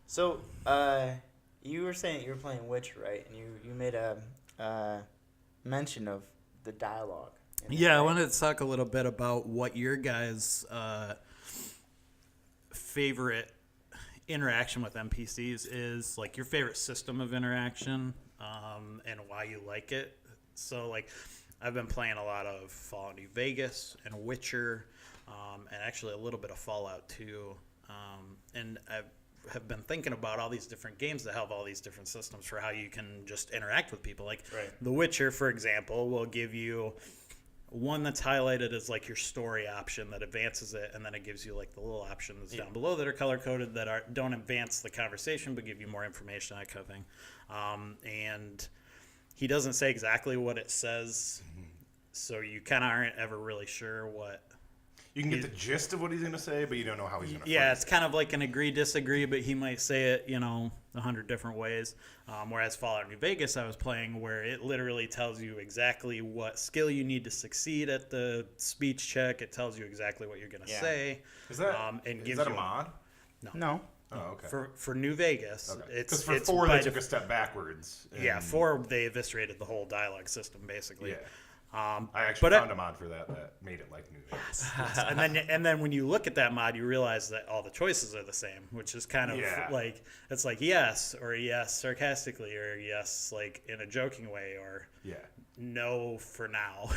So, you were saying you were playing Witcher, right? And you made a mention of the dialogue. Yeah, I wanted to talk a little bit about what your guys' favorite interaction with NPCs is, like your favorite system of interaction, and why you like it. So, like, I've been playing a lot of Fallout New Vegas and Witcher, and actually a little bit of Fallout 2. And I have been thinking about all these different games that have all these different systems for how you can just interact with people. Like The Witcher, for example, will give you one that's highlighted as like your story option that advances it, and then it gives you like the little options down below that are color coded that don't advance the conversation but give you more information, that kind of thing. And he doesn't say exactly what it says, so you kind of aren't ever really sure what. You can get the gist of what he's going to say, but you don't know how he's going to Yeah, it's kind of like an agree-disagree, but he might say it, 100 different ways. Whereas Fallout New Vegas, I was playing where it literally tells you exactly what skill you need to succeed at the speech check. It tells you exactly what you're going to say. Is that, gives a you mod? No. Oh, okay. For New Vegas, Okay. it's for 4 they took a step backwards. Yeah, 4 they eviscerated the whole dialogue system basically. Yeah. I actually found a mod for that made it like New Vegas. Yes. and then when you look at that mod, you realize that all the choices are the same, which is kind of like, it's like yes, or yes sarcastically, or yes like in a joking way, or no for now.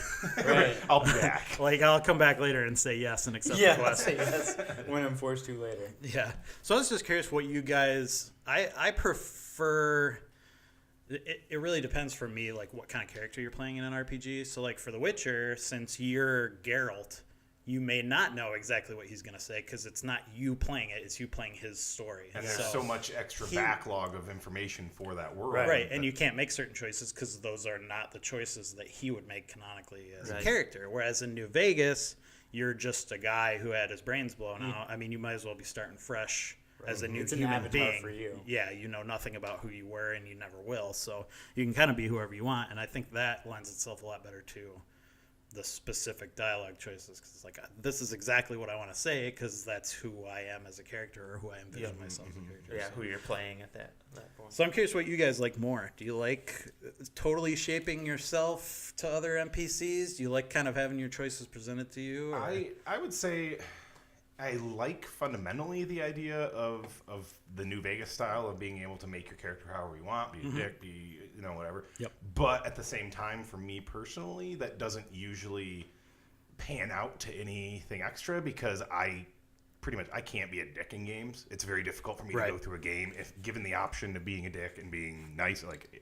Right. I'll be back. Like I'll come back later and say yes and accept the quest. Yes. When I'm forced to later. Yeah. So I was just curious what you guys. I prefer. It really depends for me, like what kind of character you're playing in an RPG. So, like for The Witcher, since you're Geralt, you may not know exactly what he's going to say because it's not you playing it; it's you playing his story. And there's so much extra backlog of information for that world. Right, and you can't make certain choices because those are not the choices that he would make canonically as a character. Whereas in New Vegas, you're just a guy who had his brains blown out. I mean, you might as well be starting fresh. As a new human being, for you. Yeah, you know nothing about who you were, and you never will. So you can kind of be whoever you want, and I think that lends itself a lot better to the specific dialogue choices. Because it's like this is exactly what I want to say, because that's who I am as a character, or who I envision myself as a character. Yeah, who you're playing at that point. So I'm curious what you guys like more. Do you like totally shaping yourself to other NPCs? Do you like kind of having your choices presented to you? Or? I would say I like fundamentally the idea of the New Vegas style of being able to make your character however you want, be a dick, be whatever. Yep. But at the same time, for me personally, that doesn't usually pan out to anything extra because I can't be a dick in games. It's very difficult for me to go through a game if given the option of being a dick and being nice. Like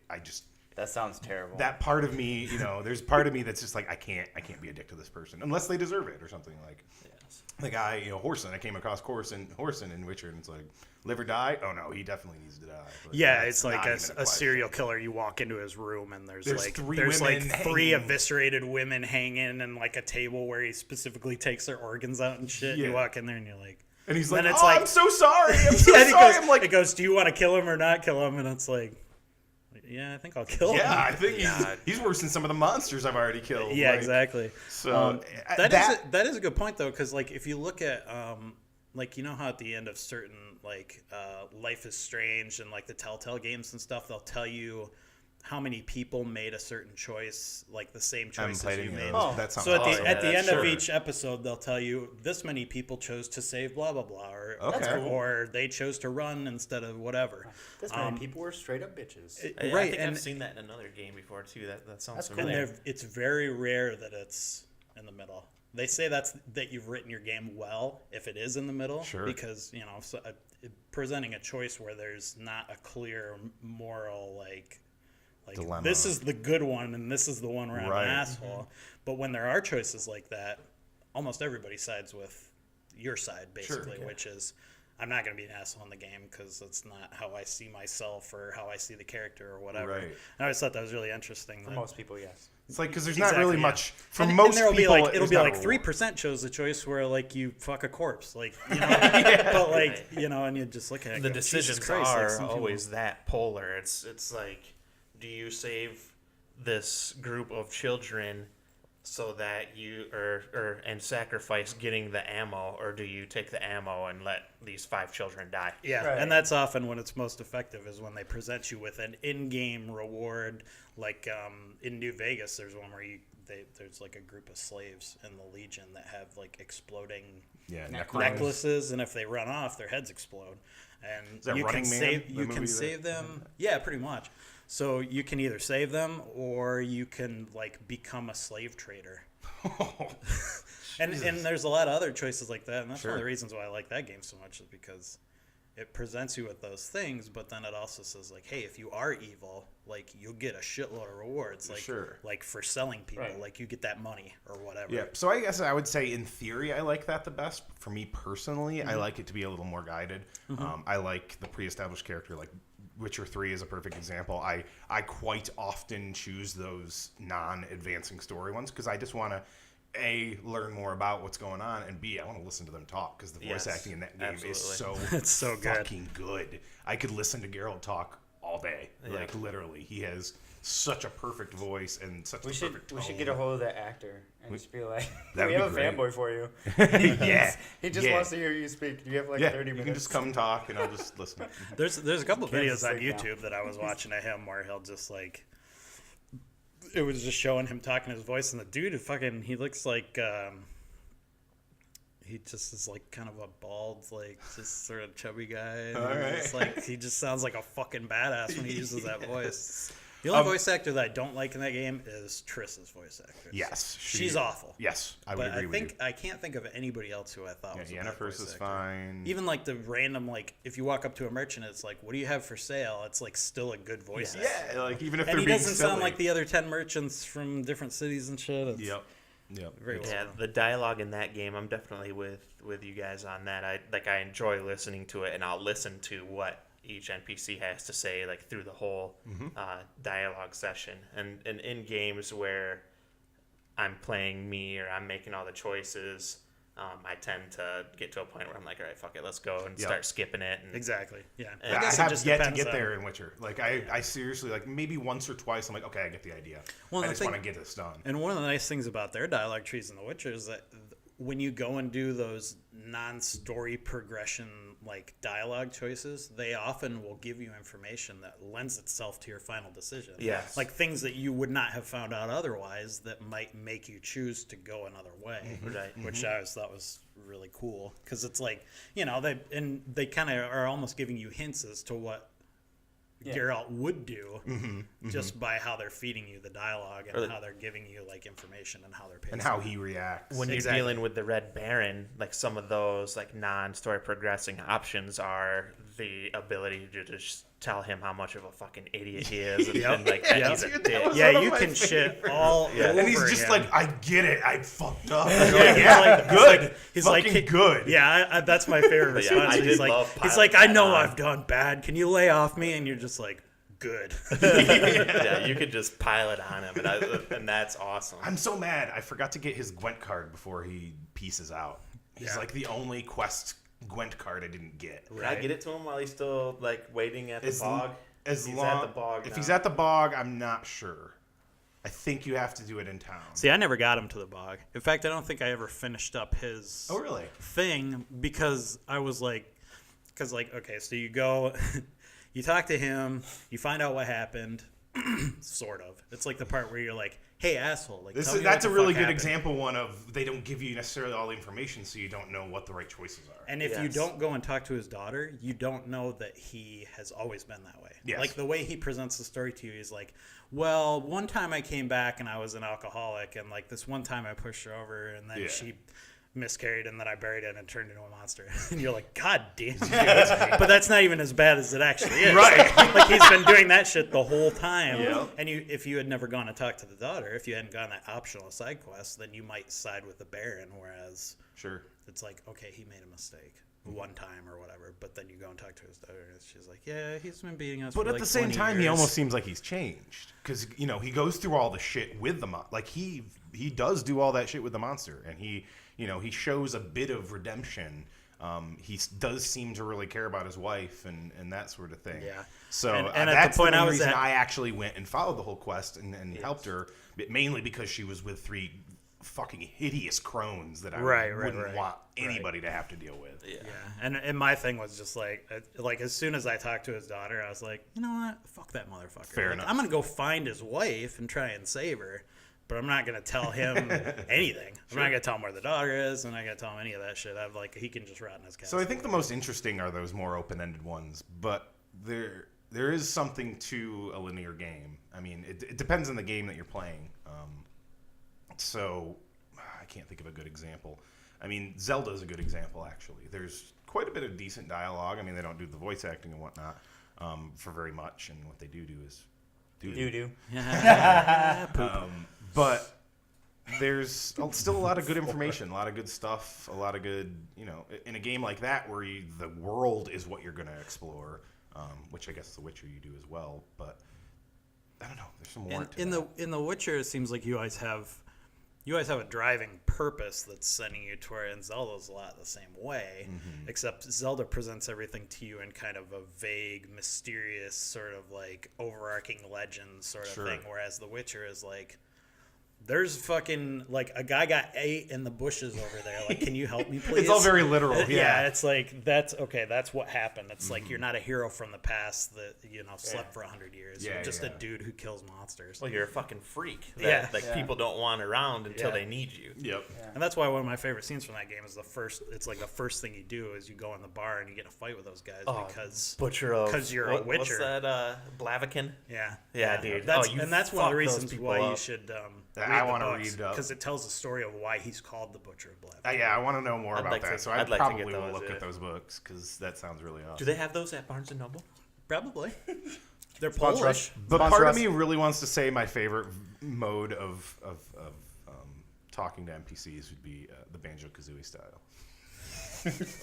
That sounds terrible. That part of me, there's part of me that's just like I can't be a dick to this person unless they deserve it or something like. Yes. The guy, Whoreson. I came across Whoreson in Witcher, and it's like, live or die? Oh no, he definitely needs to die. But yeah, it's like a serial killer. You walk into his room, and there's like three eviscerated women hanging, and like a table where he specifically takes their organs out and shit. Yeah. You walk in there, and you're like, and he's like, I'm so sorry. I'm so sorry. It goes, do you want to kill him or not kill him? And it's like, yeah, I think I'll kill him. Yeah, I think he's worse than some of the monsters I've already killed. Yeah, exactly. So that is a good point though, because like if you look at like how at the end of certain like Life is Strange and like the Telltale games and stuff, they'll tell you how many people made a certain choice, like the same choice as you made. So at the end of each episode, they'll tell you this many people chose to save blah blah blah, or they chose to run instead of whatever. This many people were straight up bitches. I think I've seen that in another game before too. That sounds familiar. And it's very rare that it's in the middle. They say that you've written your game well if it is in the middle, because presenting a choice where there's not a clear moral like dilemma. This is the good one and this is the one where I'm an asshole. But when there are choices like that, almost everybody sides with your side basically, which is I'm not going to be an asshole in the game because it's not how I see myself or how I see the character or whatever. Right. And I always thought that was really interesting. For most people, yes. It's like because there's not really much for most people. It'll be like 3% chose the choice where like you fuck a corpse, like but like and you just look at it. The decisions are always that polar. It's like, do you save this group of children so that you and sacrifice getting the ammo, or do you take the ammo and let these 5 children die? Yeah, Right. and that's often when it's most effective is when they present you with an in-game reward. Like in New Vegas, there's one where there's like a group of slaves in the Legion that have like exploding necklaces, and if they run off, their heads explode. And Is that you Running can Man, save the you movie can that- save them. Yeah, pretty much. So you can either save them or you can like become a slave trader. And there's a lot of other choices like that, and that's one of the reasons why I like that game so much is because it presents you with those things, but then it also says like, hey, if you are evil, like you'll get a shitload of rewards, like like for selling people, like you get that money or whatever. Yeah. So I guess I would say in theory I like that the best. For me personally, I like it to be a little more guided. I like the pre-established character, like Witcher 3 is a perfect example. I quite often choose those non-advancing story ones because I just want to A, learn more about what's going on, and B, I want to listen to them talk because the voice acting in that game is so It's so good. fucking good. I could listen to Geralt talk all day, like literally. He has such a perfect voice and such a perfect tone. We should get a hold of that actor and just be like, That'd we be have a great. fanboy for you. He just Yeah. wants to hear you speak. You have like 30 minutes. You can just come talk and I'll just listen. There's a couple Can't videos just on sit down. YouTube that I was watching of him where he'll just like, it was just showing him talking his voice, and the dude he looks like he just is like kind of a bald, like just sort of chubby guy. All right. It's like he just sounds like a fucking badass when he uses that voice. The only voice actor that I don't like in that game is Triss's voice actress. Yes. She's awful. Yes, I would But agree with you. I can't think of anybody else who I thought was a bad Yennefer's voice is actor. fine. Even like the random, like if you walk up to a merchant, it's like, "What do you have for sale?" It's like still a good voice actor. Yeah, like even if And they're he being doesn't silly. sound like the other 10 merchants from different cities and shit. It's Yep. very well Yeah, done. the dialogue in that game, I'm definitely with you guys on that. I enjoy listening to it, and I'll listen to what each NPC has to say, like through the whole dialogue session. And in games where I'm playing me or I'm making all the choices, I tend to get to a point where I'm like, all right, fuck it, let's go and start skipping it. And Exactly. Yeah. And I guess it have just yet to depends get on- there in Witcher. Like I seriously, like maybe once or twice, I'm like, okay, I get the idea. Well, I the just thing- want to get this done. And one of the nice things about their dialogue trees in The Witcher is that when you go and do those non-story progression like dialogue choices, they often will give you information that lends itself to your final decision. Yes. Like things that you would not have found out otherwise that might make you choose to go another way. Right. Which I always thought was really cool because it's like, you know, they kind of are almost giving you hints as to what Geralt would do just by how they're feeding you the dialogue and how they're giving you like information and how they're pacing. And how he reacts. when you're Exactly. dealing with the Red Baron, like some of those like non-story progressing options are the ability to just tell him how much of a fucking idiot he is, and like that he's a That dick. was Yeah, one of you my can shit favorites. all over And he's just him. like, I get it. I fucked up. Yeah, good. He's Fucking like, good. Yeah, I, that's my favorite But yeah, response. I he's did like, love he's piling like, I that know on. I've done bad. Can you lay off me? And you're just like, good. Yeah, you could just pile it on him, and that's awesome. I'm so mad. I forgot to get his Gwent card before he pieces out. He's Yeah. like the only quest Gwent card I didn't get. Can I get it to him while he's still like waiting at the As- bog? As He's long, at the bog if now. he's at the bog, I'm not sure. I think you have to do it in town. See, I never got him to the bog. In fact, I don't think I ever finished up his Oh, really? thing because I was like, okay, so you go, you talk to him, you find out what happened, sort of. It's like the part where you're like, hey, asshole. Like, tell me That's what a the really fuck good happened. example one of they don't give you necessarily all the information, so you don't know what the right choices are. And if you Yes. don't go and talk to his daughter, you don't know that he has always been that way. Yes. Like the way he presents the story to you is like, well, one time I came back and I was an alcoholic, and like this one time I pushed her over, and then Yeah. she miscarried, and then I buried it and turned into a monster. And you're like, God damn, but that's not even as bad as it actually is. Right. Like he's been doing that shit the whole time. Yeah. And if you had never gone to talk to the daughter, if you hadn't gone that optional side quest, then you might side with the Baron, whereas Sure. it's like, okay, he made a mistake one time or whatever, but then you go and talk to his daughter, and she's like, yeah, he's been beating us But for at like the same 20 time, he years. almost seems like he's changed because he goes through all the shit with the like he does do all that shit with the monster, and he shows a bit of redemption. He does seem to really care about his wife and that sort of thing. Yeah. So And at the that's point the I main was reason at- I actually went and followed the whole quest and helped her, but mainly because she was with three fucking hideous crones that I wouldn't want anybody to have to deal with. Yeah. And my thing was just like as soon as I talked to his daughter, I was like, you know what? Fuck that motherfucker. Fair enough. I'm gonna go find his wife and try and save her, but I'm not gonna tell him anything. I'm not gonna tell him where the daughter is. I'm not gonna tell him any of that shit. He can just rot in his castle. So I think the most interesting are those more open-ended ones, but there is something to a linear game. I mean, it depends on the game that you're playing. So I can't think of a good example. I mean, Zelda's a good example, actually. There's quite a bit of decent dialogue. I mean, they don't do the voice acting and whatnot for very much, and what they do is doo-doo. But there's still a lot of good information, a lot of good stuff, a lot of good, in a game like that where the world is what you're going to explore, which I guess The Witcher you do as well, but I don't know. There's some more in The Witcher, it seems like you always have a driving purpose that's sending you toward, and Zelda's a lot the same way, except Zelda presents everything to you in kind of a vague, mysterious, sort of like overarching legend sort of thing, whereas The Witcher is like, there's fucking, like, a guy got ate in the bushes over there. Like, can you help me, please? It's all very literal, yeah. It's like, that's what happened. It's like, you're not a hero from the past that, slept for 100 years. You're just a dude who kills monsters. Well, you're a fucking freak that people don't want around until they need you. Yep. Yeah. And that's why one of my favorite scenes from that game is the first thing you do is you go in the bar and you get in a fight with those guys because you're a Witcher. What's that, Blaviken? Yeah, dude. That's one of the reasons why you should I want to read because it tells the story of why he's called the Butcher of Blaviken. I want to know more about that. So I I'd like probably to get will those, look at those books because that sounds really awesome. Do they have those at Barnes & Noble? Probably. They're Sponsor Polish. us. But Sponsor part us. of me really wants to say my favorite mode of talking to NPCs would be the Banjo-Kazooie style.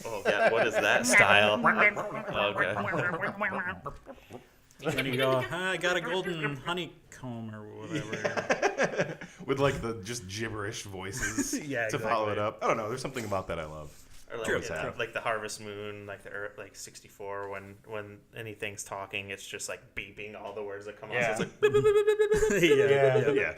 Oh, God. What is that style? Okay. When you go, I got a golden honeycomb or whatever. With like the just gibberish voices Yeah, to follow exactly. it up. I don't know. There's something about that I love. Or like, True. like the Harvest Moon, like the Earth, like 64, when anything's talking, it's just like beeping all the words that come out. So it's like, Yeah. Yeah.